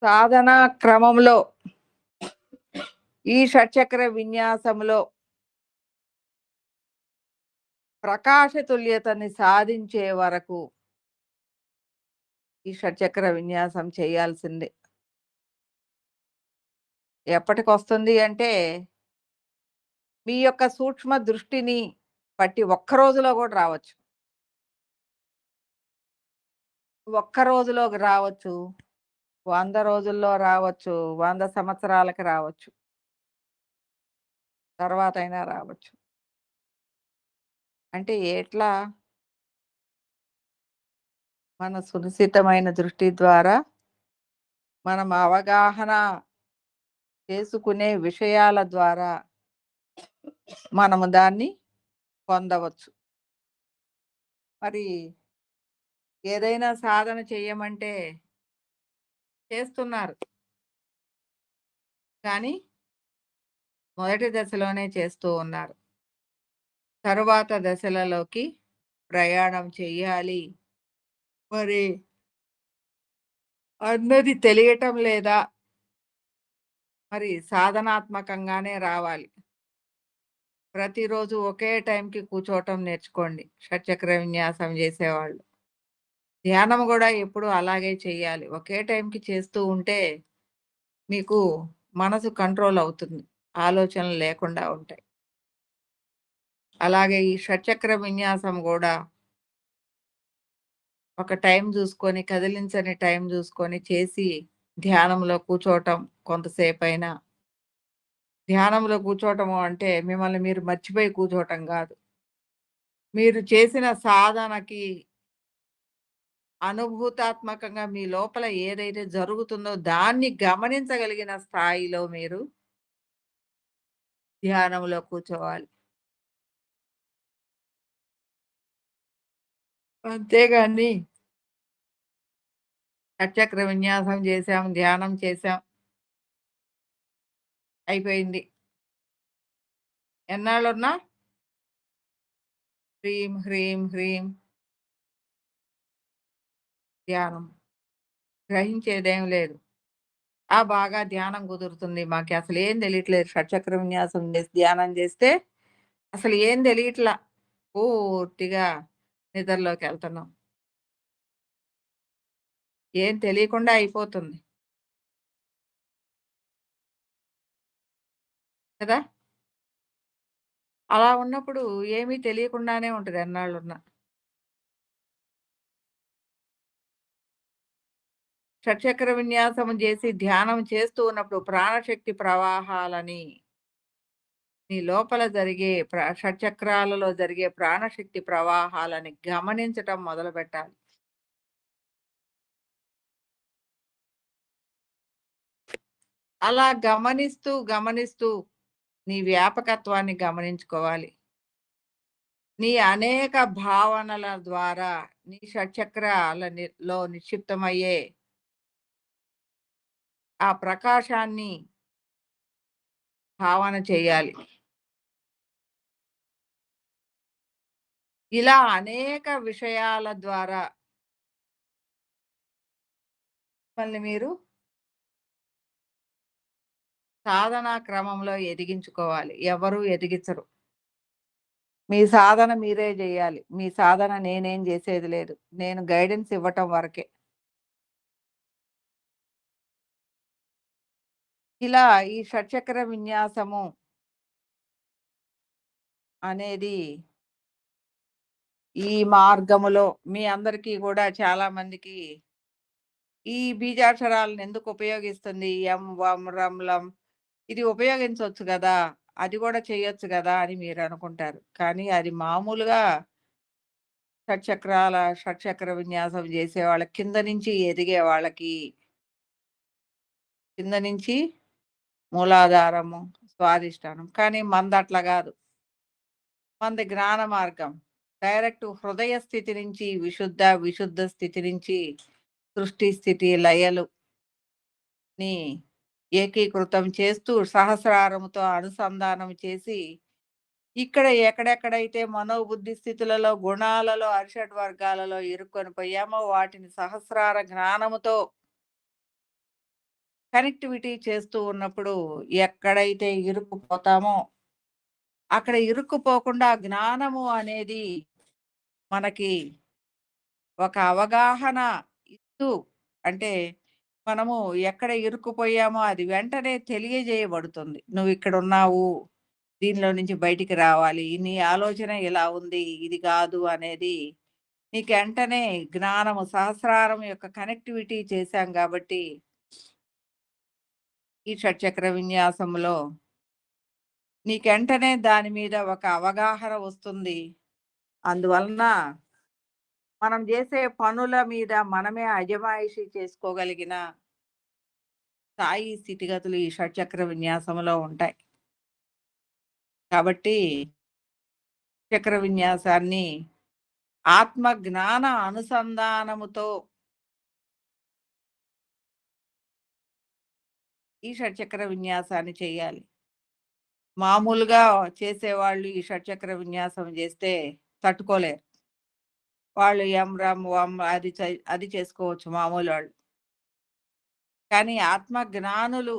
సాధనా క్రమంలో ఈ షట్చక్ర విన్యాసంలో ప్రకాశ తుల్యతని సాధించే వరకు ఈ షట్చక్ర విన్యాసం చేయాల్సిందే. ఎప్పటికొస్తుంది అంటే, మీ యొక్క సూక్ష్మ దృష్టిని బట్టి ఒక్క రోజులో కూడా రావచ్చు. ఒక్క రోజులోకి రావచ్చు. 100 రోజుల్లో రావచ్చు. 100 సంవత్సరాలకి రావచ్చు. తర్వాతైనా రావచ్చు. అంటే ఎట్లా? మన సునిశితమైన దృష్టి ద్వారా మనం అవగాహన చేసుకునే విషయాల ద్వారా మనము దాన్ని పొందవచ్చు. మరి ఏదైనా సాధన చెయ్యమంటే చేస్తున్నారు. కానీ మొదటి దశలోనే చేస్తూ ఉన్నారు. తరువాత దశలలోకి ప్రయాణం చెయ్యాలి. మరి అన్నది తెలియటం లేదా? మరి సాధనాత్మకంగానే రావాలి. ప్రతిరోజు ఒకే టైంకి కూర్చోవటం నేర్చుకోండి షట్చక్ర విన్యాసం చేసేవాళ్ళు. ధ్యానం గూడా ఎప్పుడూ అలాగే చెయ్యాలి. ఒకే టైంకి చేస్తూ ఉంటే మీకు మనసు కంట్రోల్ అవుతుంది. ఆలోచనలు లేకుండా ఉంటాయి. అలాగే ఈ షట్చక్ర విన్యాసం గూడా ఒక టైం జూసుకొని, కదిలించని టైం జూసుకొని చేసి ధ్యానంలో కూర్చోవటం కొంతసేపైనా. ధ్యానంలో కూర్చోవటము అంటే మిమ్మల్ని మీరు మర్చిపోయి కూర్చోవటం గాదు. మీరు చేసిన సాధనకి అనుభూతాత్మకంగా మీ లోపల ఏదైతే జరుగుతుందో దాన్ని గమనించగలిగిన స్థాయిలో మీరు ధ్యానంలో కూర్చోవాలి. అంతేగాని షట్చక్ర విన్యాసం చేశాం, ధ్యానం చేశాం, అయిపోయింది. ఎన్నాళ్ళున్నా హ్రీం, హ్రీం, హ్రీం ధ్యానం. గ్రహించేదేం లేదు. బాగా ధ్యానం కుదురుతుంది. మాకసలేం తెలియట్లేదు. షట్చక్ర విన్యాసం చేసి ధ్యానం చేస్తే అసలు ఏం తెలియట్లా. పూర్తిగా నిద్రలోకెళ్తున్నాం. ఏం తెలియకుండా అయిపోతుంది. కదా! అలా ఉన్నప్పుడు ఏమీ తెలియకుండానే ఉంటది ఎన్నాళ్ళున్నా. షట్చక్ర విన్యాసం చేసి ధ్యానం చేస్తూ ఉన్నప్పుడు ప్రాణశక్తి ప్రవాహాలని నీ లోపల జరిగే షట్చక్రాలలో జరిగే ప్రాణశక్తి ప్రవాహాలని గమనించటం మొదలుపెట్టాలి. అలా గమనిస్తూ, గమనిస్తూ నీ వ్యాపకత్వాన్ని గమనించుకోవాలి. నీ అనేక భావనల ద్వారా నీ షట్చక్రాల నిక్షిప్తమయ్యే ఆ ప్రకాశాన్ని భావన చేయాలి. ఇలా అనేక విషయాల ద్వారా మిమ్మల్ని మీరు సాధనా క్రమంలో ఎదిగించుకోవాలి. ఎవరు ఎదిగించరు. మీ సాధన మీరే జేయాలి. మీ సాధన నేనేం జేసేది లేదు. నేను గైడెన్స్ ఇవ్వటం వరకే. ఇలా ఈ షట్చక్ర విన్యాసము అనేది ఈ మార్గములో మీ అందరికీ గూడా చాలా మందికి ఈ బీజాక్షరాలను ఎందుకు ఉపయోగిస్తుంది? యం, వం, రం, లం ఇది ఉపయోగించొచ్చు గదా! అది గూడా చేయొచ్చు గదా! అని మీరనుకుంటారు. కానీ అది మామూలుగా షట్చక్ర విన్యాసం జేసేవాళ్ళకి కింద నుంచి ఎదిగే వాళ్ళకి, కింద నుంచి మూలాధారము, స్వాదిష్టానం. కానీ మనదట్లా గాదు. మనది జ్ఞాన మార్గం. డైరెక్ట్ హృదయ స్థితి నుంచి విశుద్ధ స్థితి నుంచి సృష్టి స్థితి లయలు ని ఏకీకృతం చేస్తూ సహస్రారముతో అనుసంధానం చేసి, ఇక్కడ ఎక్కడెక్కడైతే మనోబుద్ధి స్థితులలో, గుణాలలో, అరిషడ్ వర్గాలలో ఇరుక్కొని పోయామో వాటిని సహస్రార జ్ఞానముతో కనెక్టివిటీ చేస్తూ ఉన్నప్పుడు ఎక్కడైతే ఇరుక్కుపోతామో, అక్కడ ఇరుక్కుపోకుండా జ్ఞానము అనేది మనకి ఒక అవగాహన ఇస్తూ అంటే మనము ఎక్కడ ఇరుక్కుపోయామో అది వెంటనే తెలియజేయబడుతుంది. నువ్విక్కడున్నావు. దీనిలో నుంచి బయటికి రావాలి. నీ ఆలోచన ఇలా ఉంది. ఇది కాదు అనేది నీకు వెంటనే జ్ఞానము సహస్రారం యొక్క కనెక్టివిటీ చేశాం కాబట్టి ఈ షట్చక్ర విన్యాసంలో నీకెంటనే దాని మీద ఒక అవగాహన వస్తుంది. అందువలన మనం చేసే పనుల మీద మనమే అజమాయిషీ చేసుకోగలిగిన స్థాయి స్థితిగతులు ఈ షట్చక్ర విన్యాసంలో ఉంటాయి. కాబట్టి చక్ర విన్యాసాన్ని ఆత్మ జ్ఞాన అనుసంధానముతో ఈ షట్చక్ర విన్యాసాన్ని చేయాలి. మామూలుగా చేసేవాళ్ళు ఈ షట్చక్ర విన్యాసం చేస్తే తట్టుకోలేరు. వాళ్ళు యం, రం, వం అది చేసుకోవచ్చు మామూలోళ్ళు. కానీ ఆత్మ జ్ఞానులు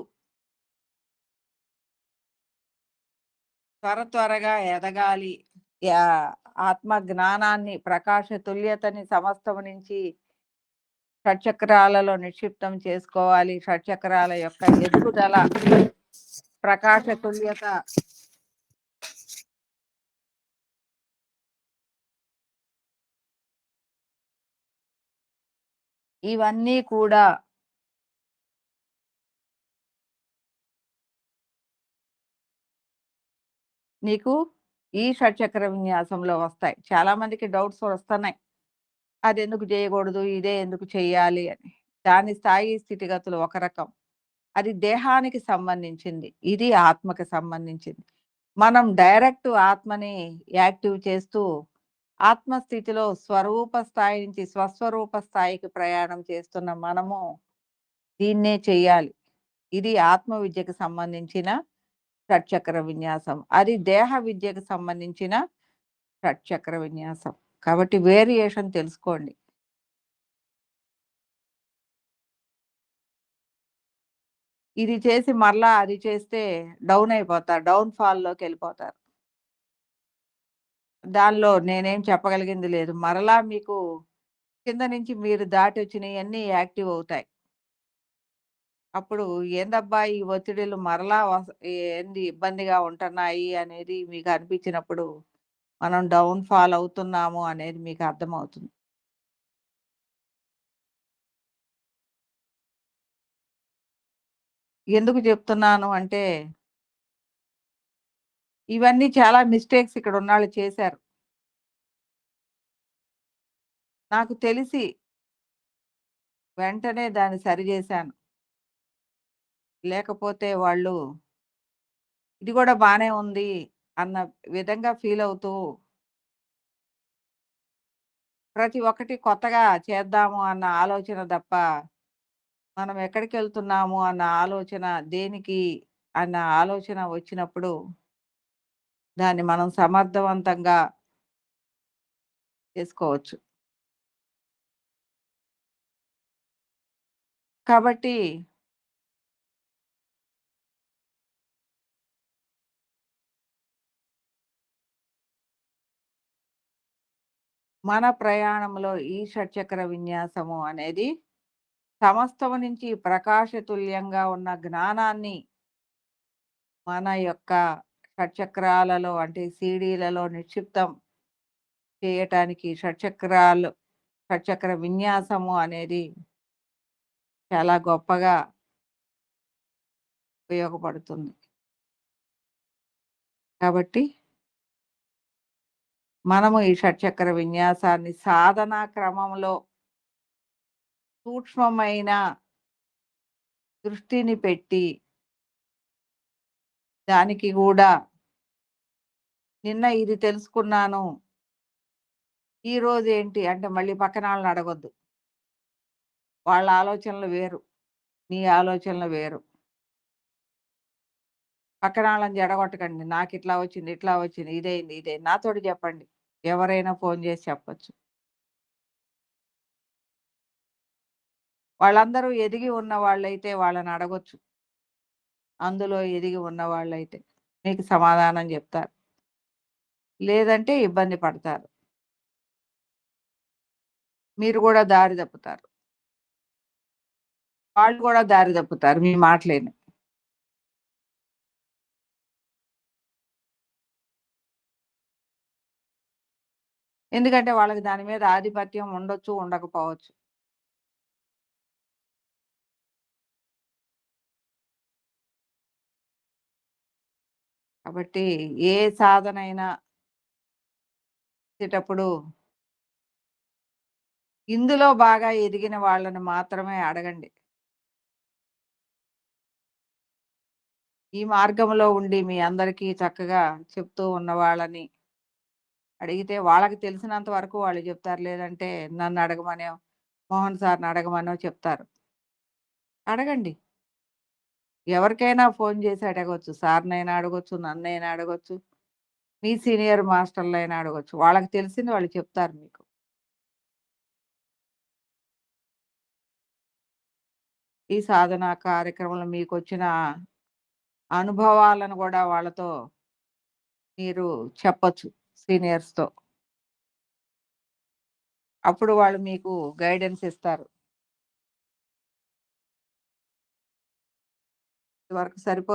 త్వరగా ఎదగాలి. యాహ్! ఆత్మ జ్ఞానాన్ని, ప్రకాశ తుల్యతని సమస్తము నుంచి షట్చక్రాలలో నిక్షిప్తం చేసుకోవాలి. షట్చక్రాల యొక్క ఎదుగుదల, ప్రకాశ తుల్యత ఇవన్నీ కూడా నీకు ఈ షట్చక్ర విన్యాసంలో వస్తాయి. చాలా మందికి డౌట్స్ వస్తున్నాయి. అదెందుకు జేయగూడదు? ఇదే ఎందుకు చెయ్యాలి అని. దాని స్థాయి స్థితిగతులు ఒక రకం. అది దేహానికి సంబంధించింది. ఇది ఆత్మకి సంబంధించింది. మనం డైరెక్ట్ ఆత్మని యాక్టివ్ చేస్తూ, ఆత్మస్థితిలో స్వరూప స్థాయి నుంచి స్వస్వరూప స్థాయికి ప్రయాణం చేస్తున్న మనము దీన్నే చెయ్యాలి. ఇది ఆత్మ విద్యకు సంబంధించిన షట్చక్ర విన్యాసం. అది దేహ విద్యకు సంబంధించిన షట్చక్ర విన్యాసం. కాబట్టి వేరియేషన్ తెలుసుకోండి. ఇది చేసి మరలా అది చేస్తే డౌన్ అయిపోతారు. డౌన్ ఫాల్‌లోకెళ్ళిపోతారు. దానిలో నేనేం చెప్పగలిగింది లేదు. మరలా మీకు కింద నుంచి మీరు దాటొచ్చినయన్నీ యాక్టివ్ అవుతాయి. అప్పుడు ఏందబ్బా! ఈ ఒత్తిడిలు మరలా ఏంది ఇబ్బందిగా ఉంటున్నాయి అనేది మీకు అనిపించినప్పుడు, మనం డౌన్ ఫాల్ అవుతున్నాము అనేది మీకు అర్థమవుతుంది. ఎందుకు చెప్తున్నాను అంటే, ఇవన్నీ చాలా మిస్టేక్స్ ఇక్కడ ఉన్నాళ్ళు చేశారు. నాకు తెలిసి వెంటనే దాన్ని సరిజేశాను. లేకపోతే వాళ్ళు ఇది గూడా బానే ఉంది అన్న విధంగా ఫీల్ అవుతూ ప్రతి ఒక్కటి కొత్తగా చేద్దాము అన్న ఆలోచన తప్ప, మనం ఎక్కడికెళ్తున్నాము అన్న ఆలోచన, దేనికి అన్న ఆలోచన వచ్చినప్పుడు, దాన్ని మనం సమర్థవంతంగా చేసుకోవచ్చు. కాబట్టి మన ప్రయాణంలో ఈ షట్చక్ర విన్యాసము అనేది సమస్తము నుంచి ప్రకాశతుల్యంగా ఉన్న జ్ఞానాన్ని మన యొక్క షట్చక్రాలలో అంటే సీడీలలో నిక్షిప్తం చేయటానికి షట్చక్ర విన్యాసము అనేది చాలా గొప్పగా ఉపయోగపడుతుంది. కాబట్టి మనము ఈ షట్చక్ర విన్యాసాన్ని సాధనా క్రమంలో సూక్ష్మమైన దృష్టిని పెట్టి, దానికి గూడా నిన్న ఇది తెలుసుకున్నాను, ఈరోజేంటి అంటే మళ్ళీ పక్కనాళ్ళని అడగొద్దు. వాళ్ళ ఆలోచనలు వేరు. నీ ఆలోచనలు వేరు. పక్కనాళ్ళని జెడగొట్టకండి. నాకిట్లా వచ్చింది, ఇట్లా వచ్చింది, ఇదయింది, ఇదయింది. నాతోటి జెప్పండి. ఎవరైనా ఫోను జేసి చెప్పొచ్చు. వాళ్ళందరూ ఎదిగి ఉన్నవాళ్ళైతే వాళ్ళనడగొచ్చు. అందులో ఎదిగి ఉన్నవాళ్ళైతే. మీకు సమాధానం జెప్తారు. లేదంటే ఇబ్బంది పడతారు. మీరు గూడా దారి తప్పుతారు. వాళ్ళు గూడా దారి తప్పుతారు మీ మాటలిని. ఎందుకంటే వాళ్ళకి దాని మీద ఆధిపత్యం ఉండొచ్చు, ఉండకపోవచ్చు. కాబట్టి ఏ సాధనైనా చేసేటప్పుడు ఇందులో బాగా ఎదిగిన వాళ్ళని మాత్రమే అడగండి. ఈ మార్గంలో ఉండి మీ అందరికీ చక్కగా చెప్తూ ఉన్న వాళ్ళని అడిగితే వాళ్ళకి తెలిసినంత వరకు వాళ్ళు చెప్తారు. లేదంటే నన్ను అడగమనో, మోహన్ సార్‌ని అడగమనో చెప్తారు. అడగండి. ఎవరికైనా ఫోను చేసి అడగొచ్చు. సార్‌నైనా అడగొచ్చు, నన్నైనా అడగొచ్చు, మీ సీనియర్ మాస్టర్‌లైనా అడగొచ్చు. వాళ్ళకి తెలిసింది వాళ్ళు చెప్తారు మీకు. ఈ సాధన కార్యక్రమంలో మీకొచ్చిన అనుభవాలను గూడా వాళ్ళతో మీరు చెప్పొచ్చు సీనియర్స్‌తో. అప్పుడు వాళ్ళు మీకు గైడెన్స్ ఇస్తారు. ఇది వరకు సరిపోతుంది.